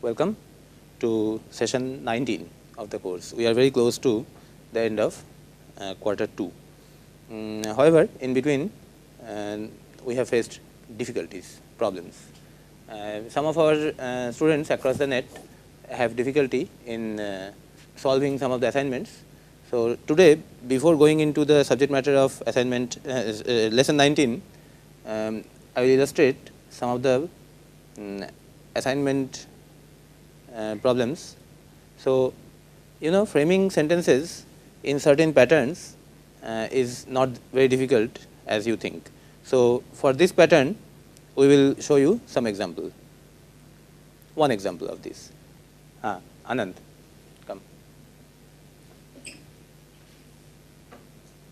Welcome to session 19 of the course. We are very close to the end of quarter 2. However, in between we have faced difficulties, problems. Some of our students across the net have difficulty in solving some of the assignments. So, today before going into the subject matter of assignment lesson 19, I will illustrate some of the assignment problems. So, framing sentences in certain patterns is not very difficult as you think. So, for this pattern we will show you some example, one example of this. Anand, come.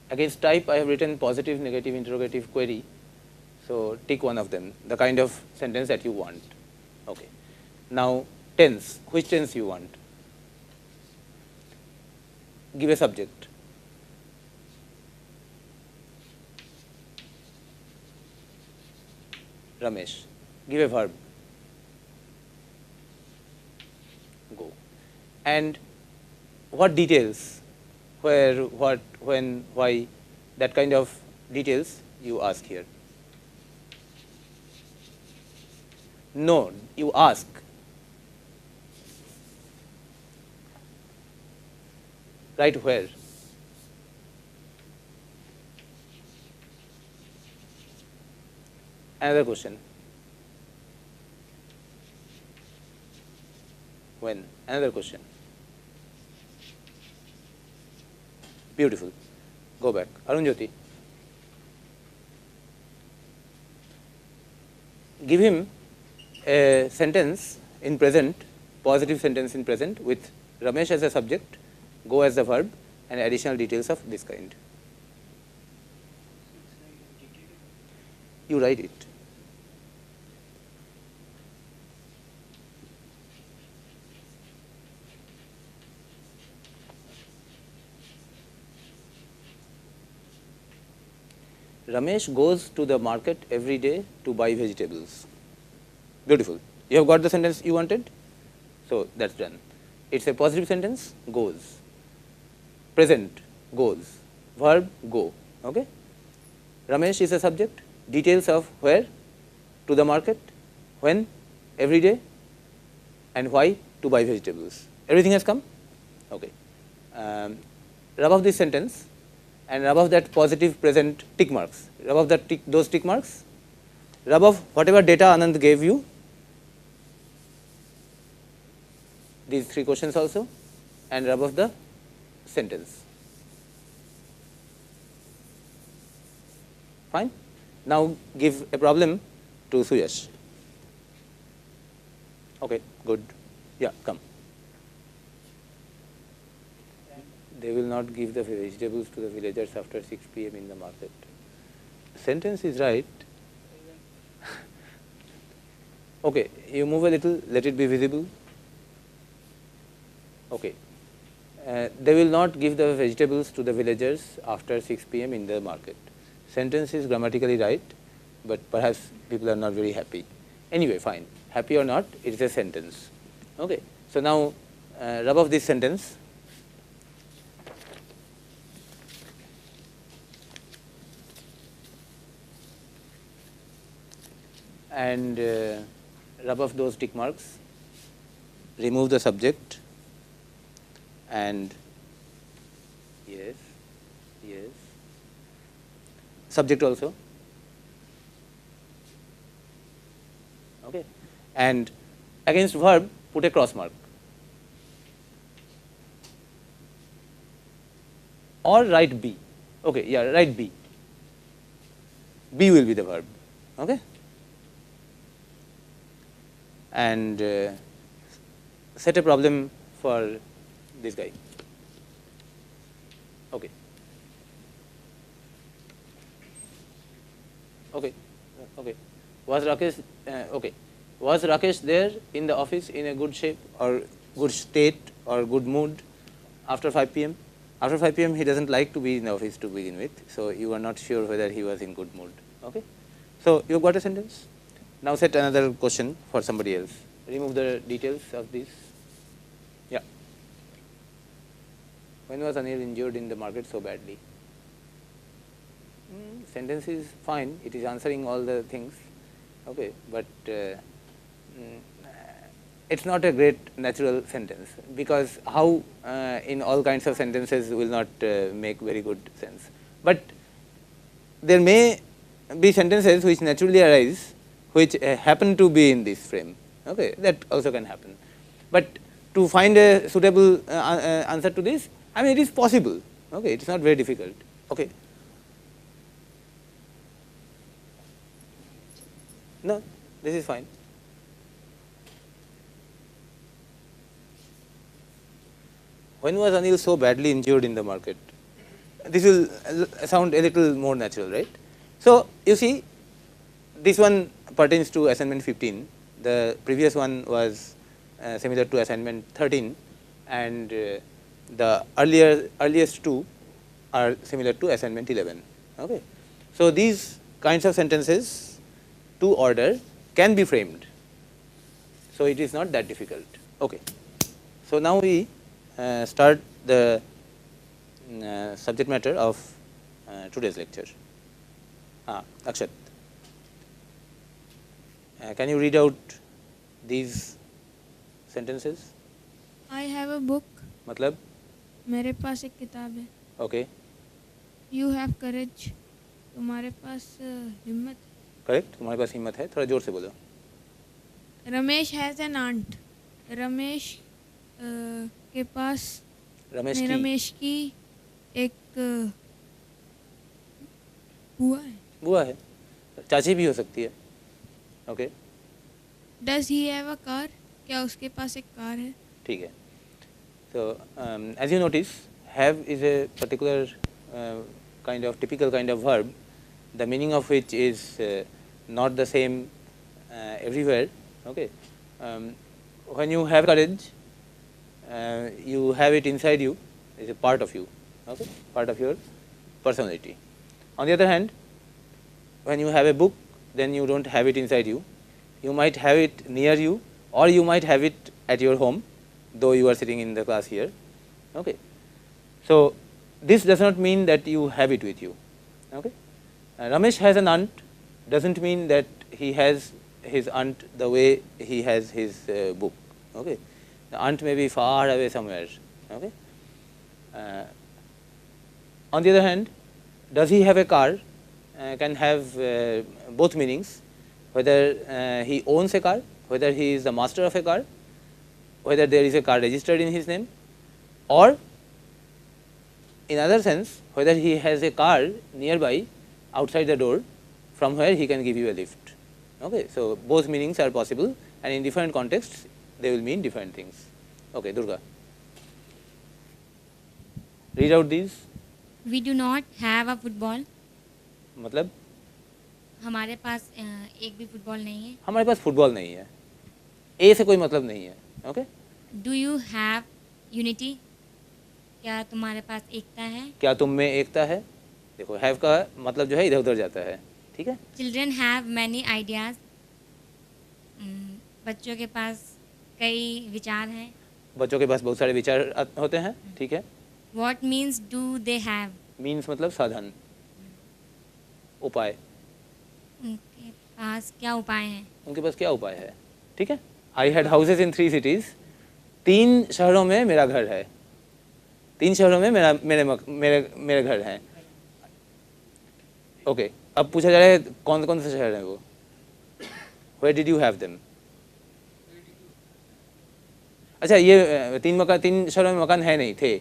Against type I have written positive, negative, interrogative query. So, tick one of them, the kind of sentence that you want. Okay. Now, tense, which tense you want? Give a subject. Ramesh, give a verb. Go. And what details, where, what, when, why, that kind of details you ask here. No, you ask. Right where? Another question. When? Another question. Beautiful. Go back. Arun Jyoti. Give him a sentence in present, positive sentence in present with Ramesh as a subject, go as the verb, and additional details of this kind. You write it. Ramesh goes to the market every day to buy vegetables. Beautiful. You have got the sentence you wanted? So, that is done. It is a positive sentence, goes. Present, goes. Verb, go. Okay? Ramesh is a subject. Details of where? To the market. When? Every day. And why? To buy vegetables. Everything has come? Okay. Rub off this sentence and rub off that positive present tick marks. Rub off that those tick marks. Rub off whatever data Anand gave you. These 3 questions also, and rub off the sentence. Fine. Now, give a problem to Suyash. Okay, good. Yeah, come. They will not give the vegetables to the villagers after 6 p.m. in the market. Sentence is right. Okay, you move a little, let it be visible. Okay. They will not give the vegetables to the villagers after 6 p.m. in the market. Sentence is grammatically right, but perhaps people are not very happy. Anyway, fine. Happy or not, it is a sentence. Okay. So, now rub off this sentence. And rub off those tick marks. Remove the subject. And yes, yes, subject also, okay, and against verb put a cross mark or write B, okay, yeah, write B, B will be the verb, okay, and set a problem for this guy. Okay. Okay. Okay. Was Rakesh okay? Was Rakesh there in the office in a good shape or good state or good mood after 5 p.m.? After 5 p.m. he doesn't like to be in the office to begin with, so you are not sure whether he was in good mood. Okay. So you got a sentence. Now set another question for somebody else. remove the details of this. Yeah. When was Anil injured in the market so badly? Sentence is fine. It is answering all the things. Okay, but it's not a great natural sentence, because how in all kinds of sentences will not make very good sense. But there may be sentences which naturally arise, which happen to be in this frame. Okay, that also can happen. But to find a suitable answer to this, I mean, it is possible. Okay, it is not very difficult. Okay. No, this is fine. When was Anil so badly injured in the market? This will sound a little more natural, right? So, you see, this one pertains to assignment 15. The previous one was similar to assignment 13, and the earliest two are similar to assignment 11. Okay. So, these kinds of sentences to order can be framed. So, it is not that difficult. Okay. So, now we start the subject matter of today's lecture. Akshat, can you read out these sentences? I have a book. मतलब? मेरे पास एक किताब है. Okay. You have courage. तुम्हारे पास हिम्मत. Correct. तुम्हारे पास हिम्मत है. थोड़ा जोर से बोलो. Ramesh has an aunt. Ramesh के पास रमेश की एक बुआ है. बुआ है. चाची भी हो सकती है. Okay. Does he have a car? क्या उसके पास एक कार है? ठीक है. So, as you notice, have is a particular typical kind of verb, the meaning of which is not the same everywhere. Okay. When you have courage, you have it inside you, it's a part of you, okay, part of your personality. On the other hand, when you have a book, then you don't have it inside you. You might have it near you, or you might have it at your home, though you are sitting in the class here. Okay. So, this does not mean that you have it with you. Okay. Ramesh has an aunt, doesn't mean that he has his aunt the way he has his book. Okay. The aunt may be far away somewhere. Okay. On the other hand, does he have a car can have both meanings, whether he owns a car, whether he is the master of a car, whether there is a car registered in his name, or in other sense, whether he has a car nearby outside the door from where he can give you a lift. Okay. So, both meanings are possible, and in different contexts they will mean different things. Okay, Durga. Read out these. We do not have a football. मतलब? हमारे पास एक भी football नहीं है. हमारे पास football नहीं है. ए से कोई मतलब नहीं है. Okay? Do you have unity? क्या तुम्हारे पास एकता है? क्या तुम में एकता है? देखो, have का मतलब जो है इधर उधर जाता है. ठीक है? Children have many ideas. बच्चों के पास कई विचार हैं. बच्चों के पास बहुत सारे विचार होते हैं. ठीक है? What means do they have? Means मतलब साधन, उपाय. उनके पास क्या उपाय हैं? उनके पास क्या उपाय है? ठीक है? I had houses in 3 cities. 3 शहरों में मेरा घर है. 3 शहरों में मेरे घर हैं. ओके. अब पूछा जा रहा है कौन कौन से शहर हैं वो? Where did you have them? अच्छा, ये 3 शहरों में मकान है नहीं थे.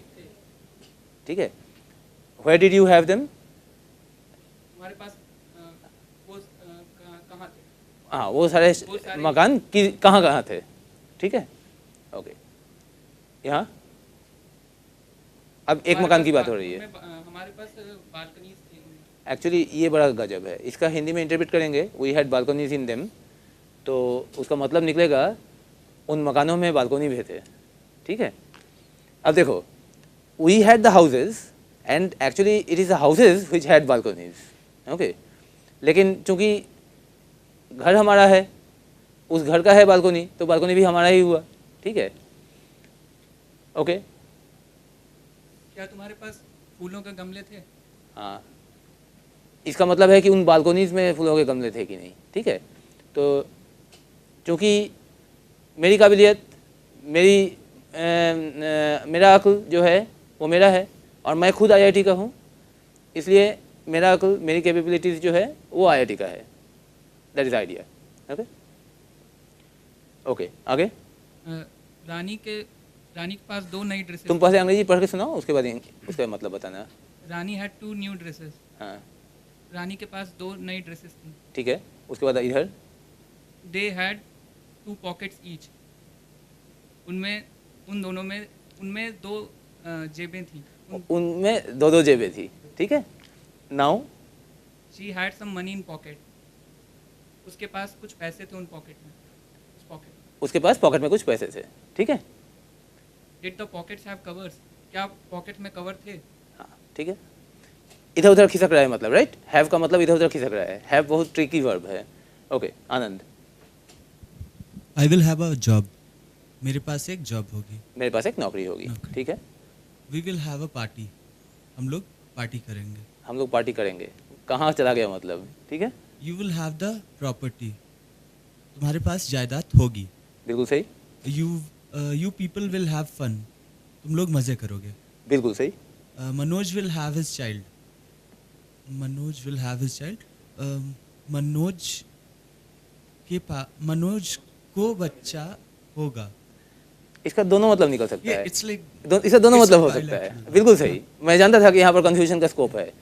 ठीक है? Where did you have them? हमारे पास वो कहाँ थे? हाँ, वो सारे मकान कहाँ थे. ठीक है? ओके. यहाँ अब एक मकान की बात हो रही है. हमारे पास बालकनीज थी. एक्चुअली ये बड़ा गजब है. इसका हिंदी में इंटरप्रेट करेंगे, we had balconies in them, तो उसका मतलब निकलेगा उन मकानों में बालकनी भी थे. ठीक है? अब देखो, we had the houses and actually it is the houses which had balconies. Okay. लेकिन चूंकि घर हमारा है, उस घर का है बालकोनी, तो बालकोनी भी हमारा ही हुआ, ठीक है। ओके, क्या तुम्हारे पास फूलों के गमले थे? हाँ, इसका मतलब है कि उन बालकोनीज में फूलों के गमले थे कि नहीं, ठीक है। तो चूँकि मेरी काबिलियत, मेरा अक्ल जो है वो मेरा है और मैं खुद आईआईटी का हूँ, इसलिए मेरा अक्ल, मेरी कैपेबिलिटीज़ जो है वो आईआईटी का है। That is idea. Okay okay, आगे। रानी के पास 2 नई ड्रेसेस। तुम पहले अंग्रेजी पढ़ के सुनाओ, उसके बाद उसका मतलब बताना। रानी हैड 2 न्यू ड्रेसेस। हाँ, रानी के पास 2 नई ड्रेसेस थी। ठीक है। उसके बाद इधर दे हैड 2 पॉकेट्स ईच। उनमें 2 जेबें थी। उनमें दो दो जेबें थी, ठीक है। Now she had some money in pocket. उसके पास कुछ पैसे थे उन पॉकेट में। उस पॉकेट। उसके पास पॉकेट में कुछ पैसे थे, ठीक है। Did the pockets have covers? क्या पॉकेट में कवर थे? हाँ, ठीक है। इधर उधर खिसक रहा है मतलब, राइट। हैव का मतलब इधर उधर खिसक रहा है। हैव बहुत ट्रिकी वर्ब है। Okay, Anand. I will have a job. मेरे पास एक जॉब होगी। मेरे पास एक नौकरी होगी, नौकरी। ठीक है। We will have a party. हम लोग पार्टी करेंगे। हम लोग पार्टी करेंगे, कहाँ चला गया मतलब, ठीक है। You will have the property. तुम्हारे पास जायदाद होगी। बिल्कुल सही, you people will have fun. तुम लोग मज़े करोगे। बिल्कुल सही। Manoj will have his child. Manoj will have his child. Manoj को बच्चा होगा। इसका दोनों मतलब निकल सकता है। इट्स लाइक इसका दोनों it's मतलब a हो सकता है, bilateral. बिल्कुल सही। मैं जानता था कि यहाँ पर कंफ्यूजन का स्कोप है,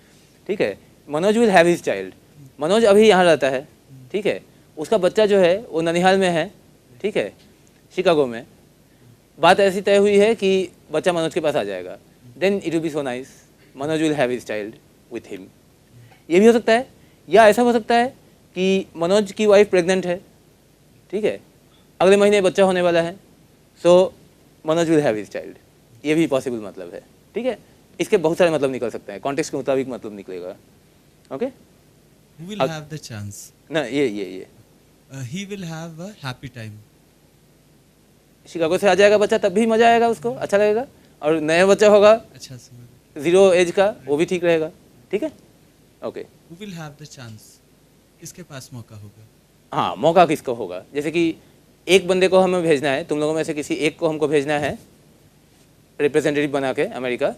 ठीक है। Manoj will have his child. Manoj अभी यहाँ रहता है, ठीक है। उसका बच्चा जो है वो ननिहाल में है, ठीक है, शिकागो में। बात ऐसी तय हुई है कि बच्चा मनोज के पास आ जाएगा। Then it will be so nice, Manoj will have his child with him. ये भी हो सकता है, या ऐसा हो सकता है कि मनोज की वाइफ प्रेग्नेंट है, ठीक है, अगले महीने बच्चा होने वाला है, so Manoj will have his child. ये भी पॉसिबल मतलब है, ठीक है। इसके बहुत सारे मतलब निकल सकते हैं, कॉन्टेक्स्ट के मुताबिक मतलब निकलेगा। Okay, who will have the chance? ना ये He will have a happy time. Chicago से आ जाएगा बच्चा, तब भी मज़ा आएगा, उसको अच्छा लगेगा। और नया बच्चा होगा अच्छा समझ। 0 एज का, वो भी ठीक रहेगा, ठीक है। Okay, Who will have the chance? किसके पास मौका होगा? हाँ, मौका किसको होगा। जैसे कि एक बंदे को हमें भेजना है, तुम लोगों में से किसी एक को हमको भेजना है रिप्रेजेंटेटिव बना के अमेरिका,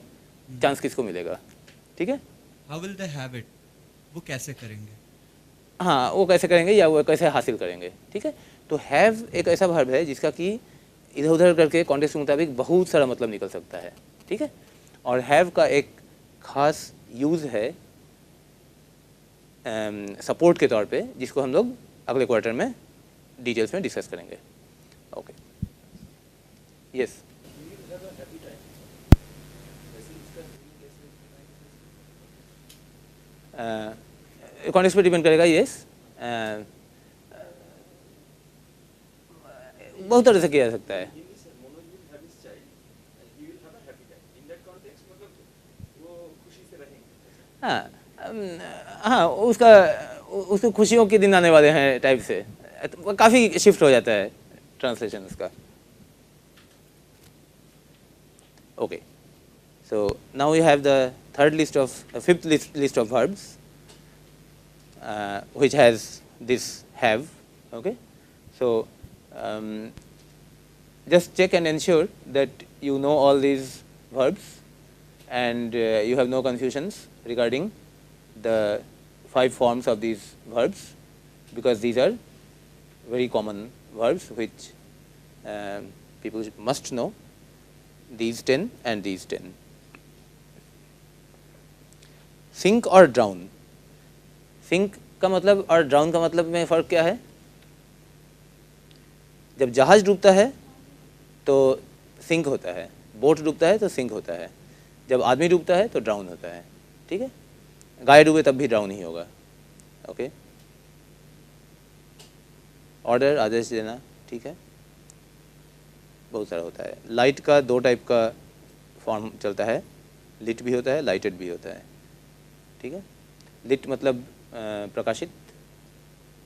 चांस किसको मिलेगा, ठीक है। How will they have it? वो कैसे करेंगे? हाँ, वो कैसे करेंगे या वो कैसे हासिल करेंगे, ठीक है। तो हैव एक ऐसा वर्ब है जिसका कि इधर उधर करके कॉन्टेक्स्ट के मुताबिक बहुत सारा मतलब निकल सकता है, ठीक है। और हैव का एक खास यूज़ है सपोर्ट के तौर पे, जिसको हम लोग अगले क्वार्टर में डिटेल्स में डिस्कस करेंगे। Okay, yes. कॉन्टेक्स्ट पे डिपेंड करेगा, यस। बहुत तरह से किया जा सकता है। हाँ, हाँ, उसको खुशियों के दिन आने वाले हैं टाइप से, काफ़ी शिफ्ट हो जाता है ट्रांसलेशन उसका। Okay, so now you have the fifth list of verbs which has this have. Okay, so just check and ensure that you know all these verbs and you have no confusions regarding the 5 forms of these verbs, because these are very common verbs which people must know, these 10 and these 10. Sink और drown. Sink का मतलब और drown का मतलब में फ़र्क क्या है। जब जहाज़ डूबता है तो सिंक होता है, बोट डूबता है तो सिंक होता है, जब आदमी डूबता है तो ड्राउन होता है, ठीक है। गाय डूबे तब भी ड्राउन ही होगा। ओके, ऑर्डर, आदेश देना, ठीक है। बहुत सारा होता है। लाइट का 2 टाइप का फॉर्म चलता है, लिट भी होता है, लाइटेड भी होता है, ठीक है। लिट मतलब प्रकाशित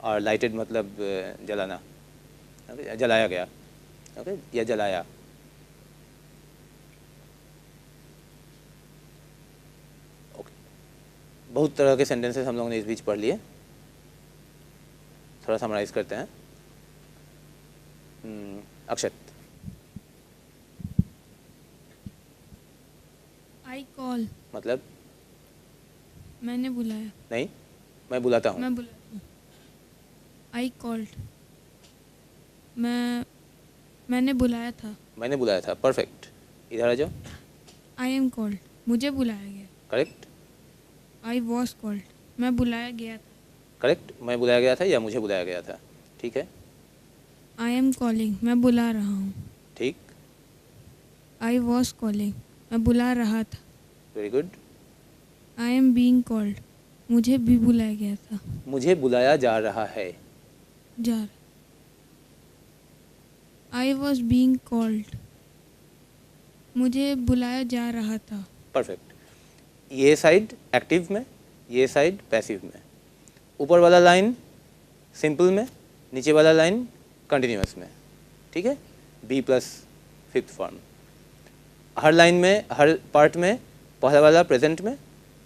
और लाइटेड मतलब जलाना, ओके, जलाया गया, ओके, या जलाया। ओके, बहुत तरह के सेंटेंसेस हम लोगों ने इस बीच पढ़ लिए, थोड़ा समराइज करते हैं। अक्षत, आई कॉल, मतलब मैंने बुलाया, नहीं, मैं बुलाता हूँ। मैं बुलाता हूँ। आई कॉल्ड, मैंने बुलाया था। मैंने बुलाया था, परफेक्ट। इधर आ जाओ, आई एम कॉल्ड, मुझे बुलाया गया। करेक्ट, आई वॉज कॉल्ड, मैं बुलाया गया था। करेक्ट, मैं बुलाया गया था या मुझे बुलाया गया था, ठीक है, आई एम कॉलिंग, मैं बुला रहा हूँ। ठीक, आई वॉज कॉलिंग, मैं बुला रहा था। Very good. I am being called, मुझे भी बुलाया गया था। मुझे बुलाया जा रहा है, जा रहा। आई वॉज बीइंग कॉल्ड, मुझे बुलाया जा रहा था। परफेक्ट। ये साइड एक्टिव में, ये साइड पैसिव में। ऊपर वाला लाइन सिंपल में, नीचे वाला लाइन कंटिन्यूअस में, ठीक है, बी प्लस फिफ्थ फॉर्म। हर लाइन में, हर पार्ट में पहला वाला प्रेजेंट में,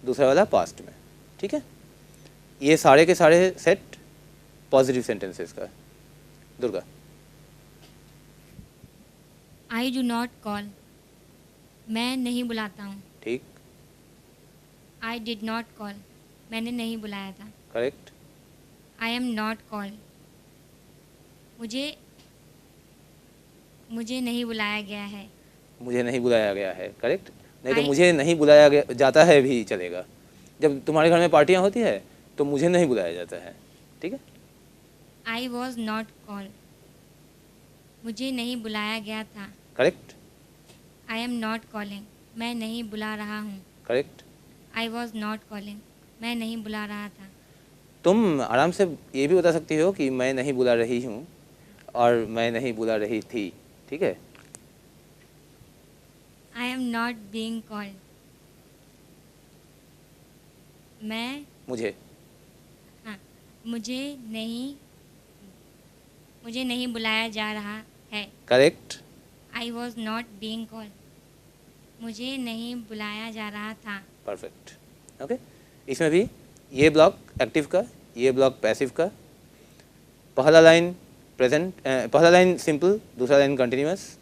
दूसरा वाला पास्ट में, ठीक है। ये सारे के सारे सेट पॉजिटिव सेंटेंसेस का। Durga, I do not call, मैं नहीं बुलाता हूँ। ठीक, आई डिड नॉट कॉल, मैंने नहीं बुलाया था। Correct, I am not called, मुझे नहीं बुलाया गया है। मुझे नहीं बुलाया गया है, करेक्ट। नहीं तो I- मुझे नहीं बुलाया गया जाता है भी चलेगा। जब तुम्हारे घर में पार्टियां होती है तो मुझे नहीं बुलाया जाता है, ठीक है। आई वॉज नॉट कॉल्ड, मुझे नहीं बुलाया गया था। Correct, I am not calling, मैं नहीं बुला रहा हूँ। Correct. I was not calling, मैं नहीं बुला रहा था। तुम आराम से ये भी बता सकती हो कि मैं नहीं बुला रही हूँ और मैं नहीं बुला रही थी, ठीक है। I am not being called, मैं मुझे, हाँ मुझे नहीं बुलाया जा रहा है। Correct, I was not being called, मुझे नहीं बुलाया जा रहा था। Perfect, okay. इसमें भी ये ब्लॉक एक्टिव का, ये ब्लॉक पैसिव का। पहला लाइन प्रेजेंट, पहला लाइन सिंपल, दूसरा लाइन कंटिन्यूअस।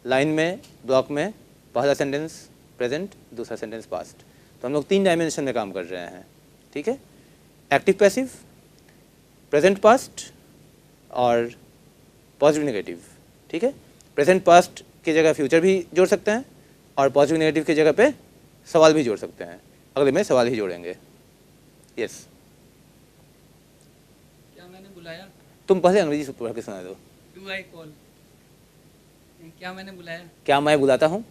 लाइन में, ब्लॉक में पहला सेंटेंस प्रेजेंट, दूसरा सेंटेंस पास्ट। तो हम लोग 3 डायमेंशन में काम कर रहे हैं, ठीक है। एक्टिव पैसिव, प्रेजेंट पास्ट और पॉजिटिव नेगेटिव, ठीक है। प्रेजेंट पास्ट की जगह फ्यूचर भी जोड़ सकते हैं और पॉजिटिव नेगेटिव की जगह पे सवाल भी जोड़ सकते हैं। अगले में सवाल ही जोड़ेंगे। यस, क्या मैंने बुलाया? तुम पहले अंग्रेजी पढ़ के सुना दो। डू आई कॉल, क्या मैंने बुलाया? क्या मैं बुलाता हूँ?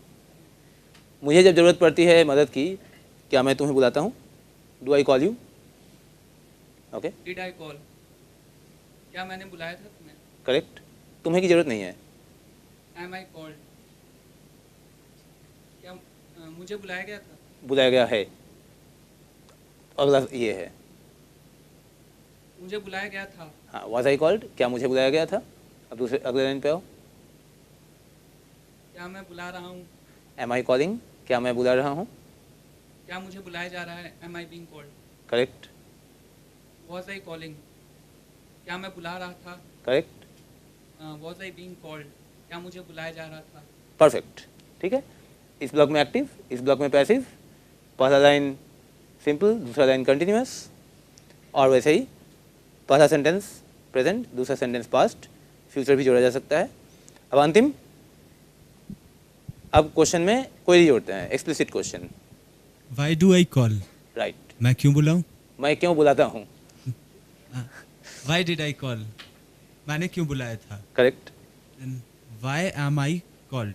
मुझे जब ज़रूरत पड़ती है मदद की, क्या मैं तुम्हें बुलाता हूँ? Do I call you? Okay, did I call, क्या मैंने बुलाया था तुम्हें? करेक्ट। तुम्हें की ज़रूरत नहीं है। एम आई कॉल्ड, क्या मुझे बुलाया गया था? बुलाया गया है। अगला ये है, मुझे बुलाया गया था। हाँ, वाज आई कॉल्ड, क्या मुझे बुलाया गया था? अब दूसरे अगले लाइन पे आओ। क्या मैं बुला रहा हूँ? एम आई कॉलिंग, क्या मैं बुला रहा हूँ? क्या मुझे बुलाया जा रहा है? Am I being called. Correct, was I calling, क्या मैं बुला रहा था? Correct, was I being called, क्या मुझे बुलाया जा रहा था? परफेक्ट, ठीक है। इस ब्लॉक में एक्टिव, इस ब्लॉक में पैसिव। पहला लाइन सिंपल, दूसरा लाइन कंटिन्यूअस, और वैसे ही पहला सेंटेंस प्रेजेंट, दूसरा सेंटेंस पास्ट, फ्यूचर भी जोड़ा जा सकता है। अब अंतिम, अब क्वेश्चन में क्वेरी जोड़ते हैं, explicit question. Why do I call, right, मैं क्यों बुलाऊं? मैं क्यों बुलाता हूँ? वाई डिड आई कॉल, मैंने क्यों बुलाया था? Correct, why am I called,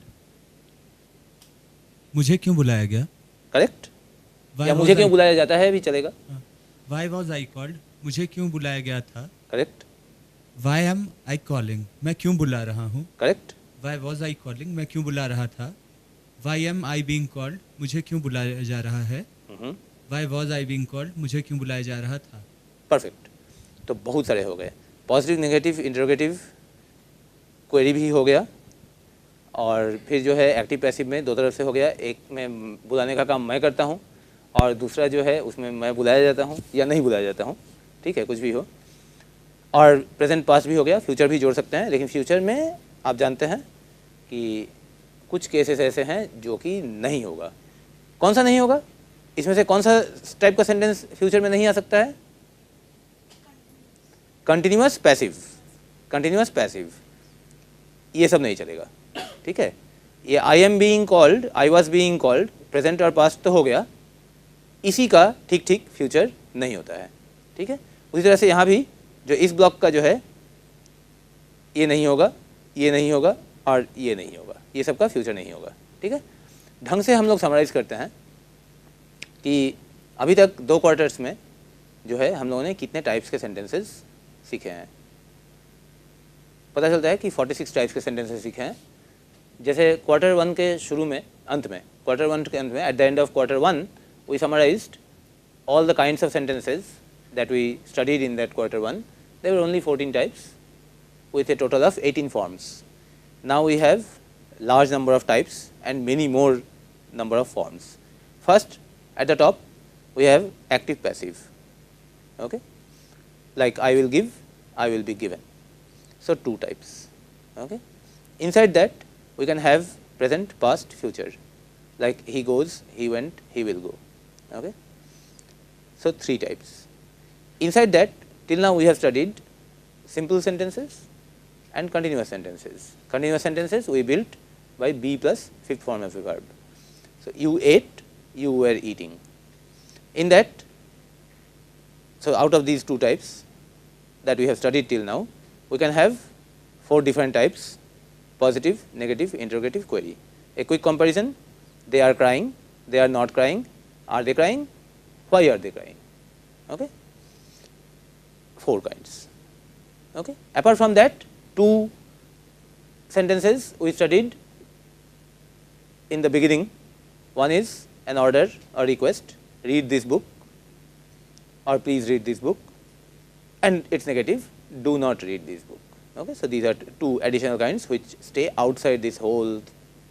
मुझे क्यों बुलाया गया? करेक्ट, या मुझे क्यों बुलाया जाता है भी चलेगा। वाई वॉज आई कॉल्ड, मुझे क्यों बुलाया गया था? Correct, why am I calling, मैं क्यों बुला रहा हूँ? Correct, why was I calling, मैं क्यों बुला रहा था? Why am I being called, मुझे क्यों बुलाया जा रहा है? Why was I being called, मुझे क्यों बुलाया जा रहा था? परफेक्ट। तो बहुत सारे हो गए, पॉजिटिव, नेगेटिव, इंटरोगेटिव, क्वेरी भी हो गया, और फिर जो है एक्टिव पैसिव में दो तरफ से हो गया, एक में बुलाने का काम मैं करता हूँ और दूसरा जो है उसमें मैं बुलाया जाता हूँ या नहीं बुलाया जाता हूँ, ठीक है, कुछ भी हो। और प्रेजेंट पास्ट भी हो गया, फ्यूचर भी जोड़ सकते हैं, लेकिन फ्यूचर में आप जानते हैं कि कुछ केसेस ऐसे हैं जो कि नहीं होगा। कौन सा नहीं होगा? इसमें से कौन सा टाइप का सेंटेंस फ्यूचर में नहीं आ सकता है? कंटिन्यूअस पैसिव, कंटिन्यूअस पैसिव, ये सब नहीं चलेगा, ठीक है। ये I am being called, I was being called, present और पास्ट तो हो गया, इसी का ठीक ठीक फ्यूचर नहीं होता है, ठीक है। उसी तरह से यहाँ भी जो इस ब्लॉक का जो है ये नहीं होगा, ये नहीं होगा और ये नहीं होगा, ये सब का फ्यूचर नहीं होगा, ठीक है। ढंग से हम लोग समराइज़ करते हैं कि अभी तक 2 क्वार्टर्स में जो है हम लोगों ने कितने टाइप्स के सेंटेंसेस सीखे हैं। पता चलता है कि 46 टाइप्स के सेंटेंसेस सीखे हैं। जैसे क्वार्टर 1 के शुरू में, अंत में, क्वार्टर 1 के अंत में, at the end of quarter 1 we summarised all the kinds of sentences that we studied in that quarter 1. There were only 14 types with a total of 18 forms. Now we have large number of types and many more number of forms. First, at the top we have active passive, okay, like I will give, I will be given. So 2 types, okay. Inside that we can have present, past, future, like he goes, he went, he will go, okay. So 3 types. Inside that, till now we have studied simple sentences and continuous sentences. Continuous sentences we built by be plus 5th form of a verb. So you ate, you were eating. In that, so out of these 2 types that we have studied till now, we can have 4 different types: positive, negative, interrogative, query. A quick comparison: they are crying, they are not crying, are they crying, why are they crying, okay. 4 kinds, okay. Apart from that, 2 sentences we studied in the beginning. One is an order or request, read this book or please read this book, and its negative, do not read this book, okay. So these are 2 additional kinds which stay outside this whole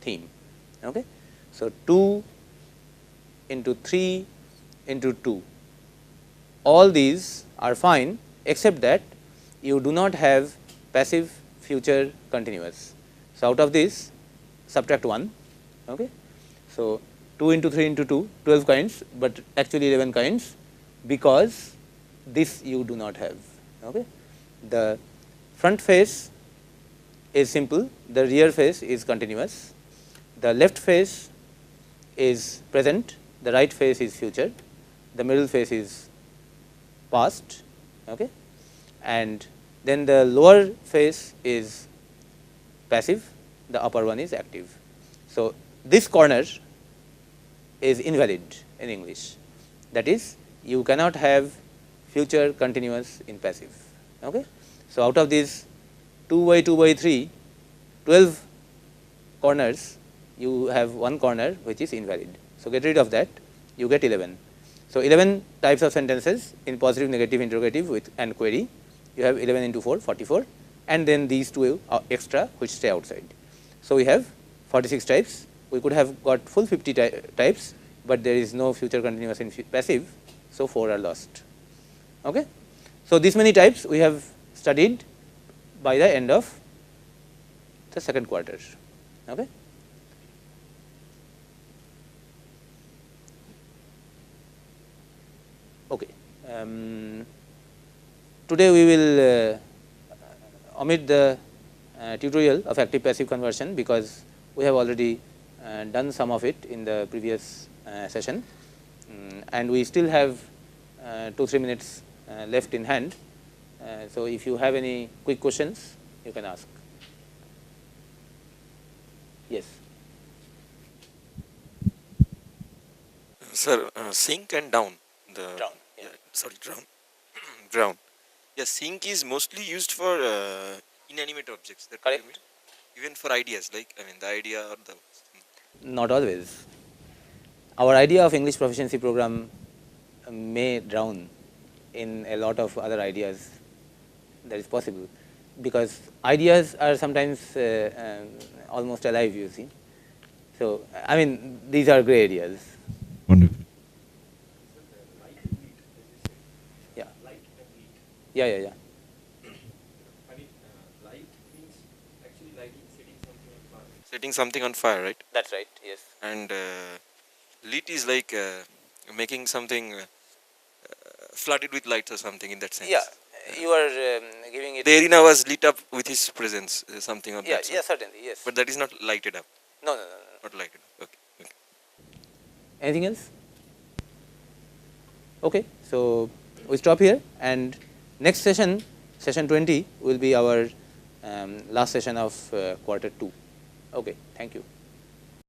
theme, okay. So 2 into 3 into 2, all these are fine except that you do not have passive, future, continuous. So out of this subtract 1, okay. So 2 into 3 into 2, 12 kinds, but actually 11 kinds, because this you do not have, okay. The front face is simple, the rear face is continuous, the left face is present, the right face is future, the middle face is past, okay, and then the lower face is passive, the upper one is active. So this corner is invalid in English, that is you cannot have future continuous in passive, okay. So out of these 2 by 2 by 3, 12 corners, you have 1 corner which is invalid. So get rid of that, you get 11. So 11 types of sentences in positive, negative, interrogative with and query. You have 11 into 4, 44, and then these 2 extra which stay outside. So we have 46 types. We could have got full 50 types, but there is no future continuous in passive, so 4 are lost, okay. So these many types we have studied by the end of the second quarter, okay. Okay. Today we will omit the tutorial of active passive conversion, because we have already done some of it in the previous session, and we still have 2-3 minutes left in hand. So if you have any quick questions, you can ask. Yes. Sir, sink and down. Drown, yeah. Drown. Drown. Yeah, sink is mostly used for inanimate objects. That what you Correct. mean? Even for ideas, like the idea or the. Not always. Our idea of English proficiency program may drown in a lot of other ideas. That is possible, because ideas are sometimes almost alive, you see. So, I mean, these are gray areas. Wonderful. Yeah. Yeah, yeah, yeah. Setting something on fire, right? That's right, yes. And lit is like making something flooded with light or something in that sense. Yeah, you are giving it. The arena was lit up with his presence, something of Yeah, that sort. yeah, certainly, yes. But that is not lighted up. No, no, no, no. Not lighted up. Okay. Okay. Anything else? Okay, so we stop here, and next session, session 20, will be our last session of quarter 2. Okay, thank you.